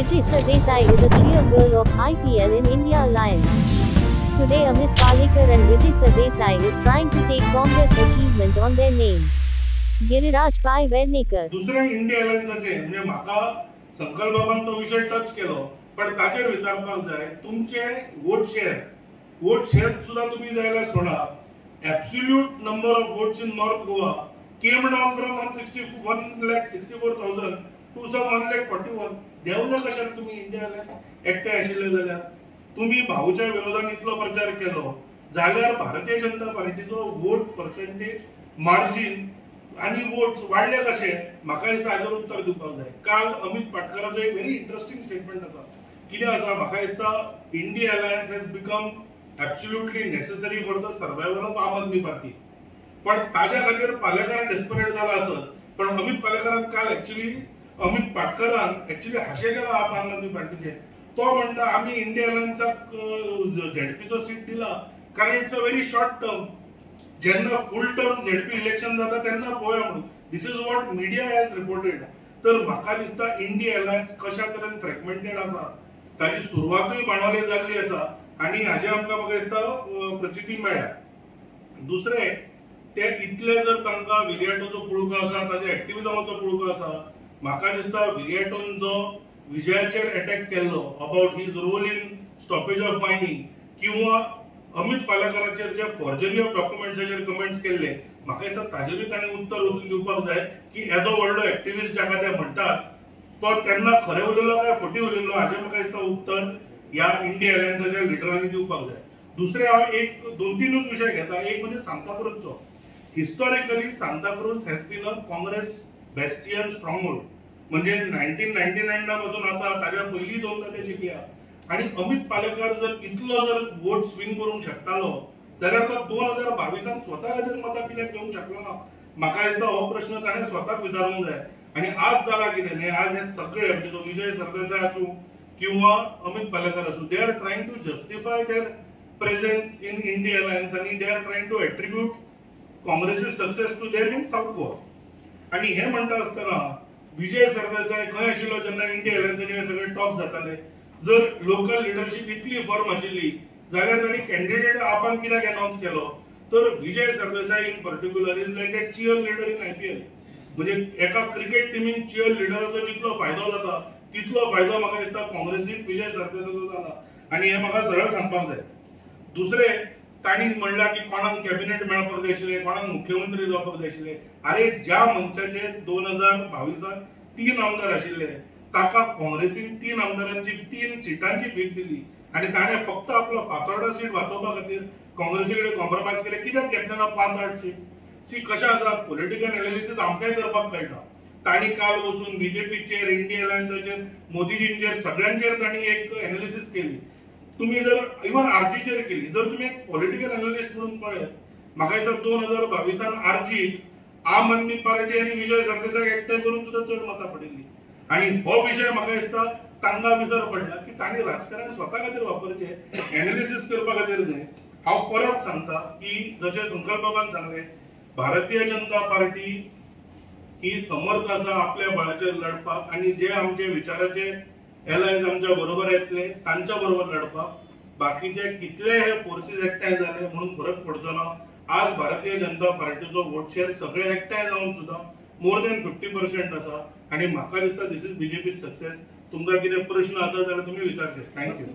Vijay Sardesai is a cheer girl of IPL in India Alliance. Today Amit Palekar and Vijay Sardesai is trying to take Congress achievement on their name. Giriraj Pai Vernikar. दुसऱ्या India अलायन्सचे म्हणजे म्हाका संकल्प बाबान तो विषय touch केलो पण ताचेर विचारपाक जाय तुमचे वोट शेअर सुद्धा तुम्ही जायला सोडा absolute number of votes in north Goa came down from 1,64,000 to some 1,41,000 देवले कशाक तुम्ही इंडिया अलायन्स एकटे आशिल्ले जाल्यार तुम्ही भाऊच्या विरोधात इतलो प्रचार केलो जाल्यार Bharatiya Janata पार्टीचो vote percentage margin आणि वोट्स वाढले कशे म्हाका दिसता हाजेर उत्तर दिवपाक जाय काल अमित पाटकराचो एक व्हेरी इंटरेस्टिंग स्टेटमेंट आसा कितें आसा म्हाका दिसता India alliance has become absolutely necessary for the survival of आम आदमी पार्टी पण ताज्या खातीर पालेकार डेस्परेट जाला आसत पण अमित पालेकारान काल एक्चुअली अमित पाटकरान एक्चुअली हाशे केला आम आदमी पार्टीचे तो म्हणटा आम्ही इंडिया अलायन्साक झेडपीचो सीट दिला कारण it's a very short term जेन्ना फुल टर्म झेडपी इलेक्शन जाता तेन्ना पळोवया म्हणून this is what media has reported तर म्हाका दिसता इंडिया अलायन्स कशा तरेन फ्रॅगमेंटेड आसा ताची सुरवातूय बाणावले जाल्ली आसा आणि हाजे आमकां म्हाका दिसता प्रचिती मेळ्ळ्या दुसरे ते इतले जर तांकां विरियाटोचो पुळको आसा ताच्या एक्टिविजमाचो पुळको आसा म्हाका दिसता विरियाटोन जो विजयाचेर अटॅक केल्लो about his role in stoppage of mining किंवा अमित पालेकराचेर जे फॉर्जरी ऑफ डॉक्युमेंट्साचेर कमेंट्स केल्ले म्हाका दिसता ताजेरूय ताणें उत्तर वचून दिवपाक जाय की येदो व्हडलो एक्टिविस्ट जाका ते म्हणटात तो तेन्ना खरें उलयलो काय फटी उलयलो हाजें म्हाका दिसता उत्तर ह्या इंडिया अलायन्साच्या लिडरांनी दिवपाक जाय दुसरे हांव एक दोन तीनच विशय घेता एक म्हणजे सांताक्रूजचो historically Santa Cruz has been a Congress bastion stronghold म्हणजे 1999 पासून आसा ताच्या पयलीं दोनदा ते जिखल्या आणि अमित पालेकर जर इतलो जर वोट स्विंग करूंक शकतालो जाल्यार तो 2022 स्वता खातीर मतां कित्याक घेवंक शकलो ना म्हाका दिसता हो प्रश्न ताणें स्वताक विचारूंक जाय आणि आज जाला कितें न्ही आज हे सगळे म्हणजे तो विजय सरदेसाय आसूं किंवा अमित पालेकर आसूं they are trying to justify their presence in India alliance आणि they are trying to attribute Congress's success to them in south Goa आणि हे म्हणटा आसतना विजय सरदेसाय खंय आशिल्लो जेन्ना इंडिया अलायन्साचे सगळे टॉप जाताले जर लोकल लिडरशिप इतली फर्म आशिल्ली जाल्यार ताणी कॅन्डिडेट आपण कित्याक अनाउन्स केलो तर Vijay Sardesai in particular is like a cheerleader in IPL म्हणजे एका क्रिकेट टिमीन चियर लिडराचो जितलो फायदो जाता तितलो फायदो म्हाका दिसता काँग्रेसीक विजय सरदेसायचो जाला आणि हे म्हाका सरळ सांगपाक जाय दुसरे ताणी म्हणला की कोणाक कॅबिनेट मेळपाक जाय आशिल्लें कोणाक मुख्यमंत्री जावपाक जाय आशिल्लें अरे ज्या मनशाचे 2022 3 आमदार आशिल्ले ताका काँग्रेसीन 3 आमदारांची 3 सीटांची भीक दिली आणि ताणें फक्त आपलो फातोर्डा सीट वाचोवपा खातीर काँग्रेसी कडेन कॉम्प्रोमायज केले कित्याक घेतले ना 5-8 सीट सी कशें आसा पॉलिटिकल एनालिसीस आमकांय करपाक कळटा ताणी काल वचून बीजेपीचेर इंडिया अलायन्साचेर मोदीजींचेर सगळ्यांचेर ताणी एक एनालिसीस केली तुम्ही जर इवन आरजीचेर केली जर तुम्ही एक पॉलिटिकल एनालिस्ट म्हणून पळयत म्हाका दिसता 2022 आरजी आम आदमी पार्टी आणि विजय सरदेसाय एकठांय करून सुद्धा चड मतां पडिल्ली आणि हो विषय म्हाका दिसता तांकां विसर पडला की तांणी राजकारण स्वता खातीर वापरचें एनालिसीस करपा खातीर न्हय हांव परत सांगता की जशें संकल्प बाबान सांगलें भारतीय जनता पार्टी ही समर्थ आसा आपल्या बळाचेर लढपाक आणि जे आमचे विचाराचे एलायज आमच्या बरोबर येतले तांच्या बरोबर लढपाक बाकीचे कितले हे फोर्सीस एकठांय जाले म्हणून फरक पडचो ना आज भारतीय जनता पार्टीचो वोट शेअर सगळे एकठांय जावन सुद्धा मोर दॅन 50% आसा आणि म्हाका दिसता दिस इज बीजेपी सक्सेस तुमकां कितें प्रश्न आसा जाल्यार तुमी विचारचे थँक्यू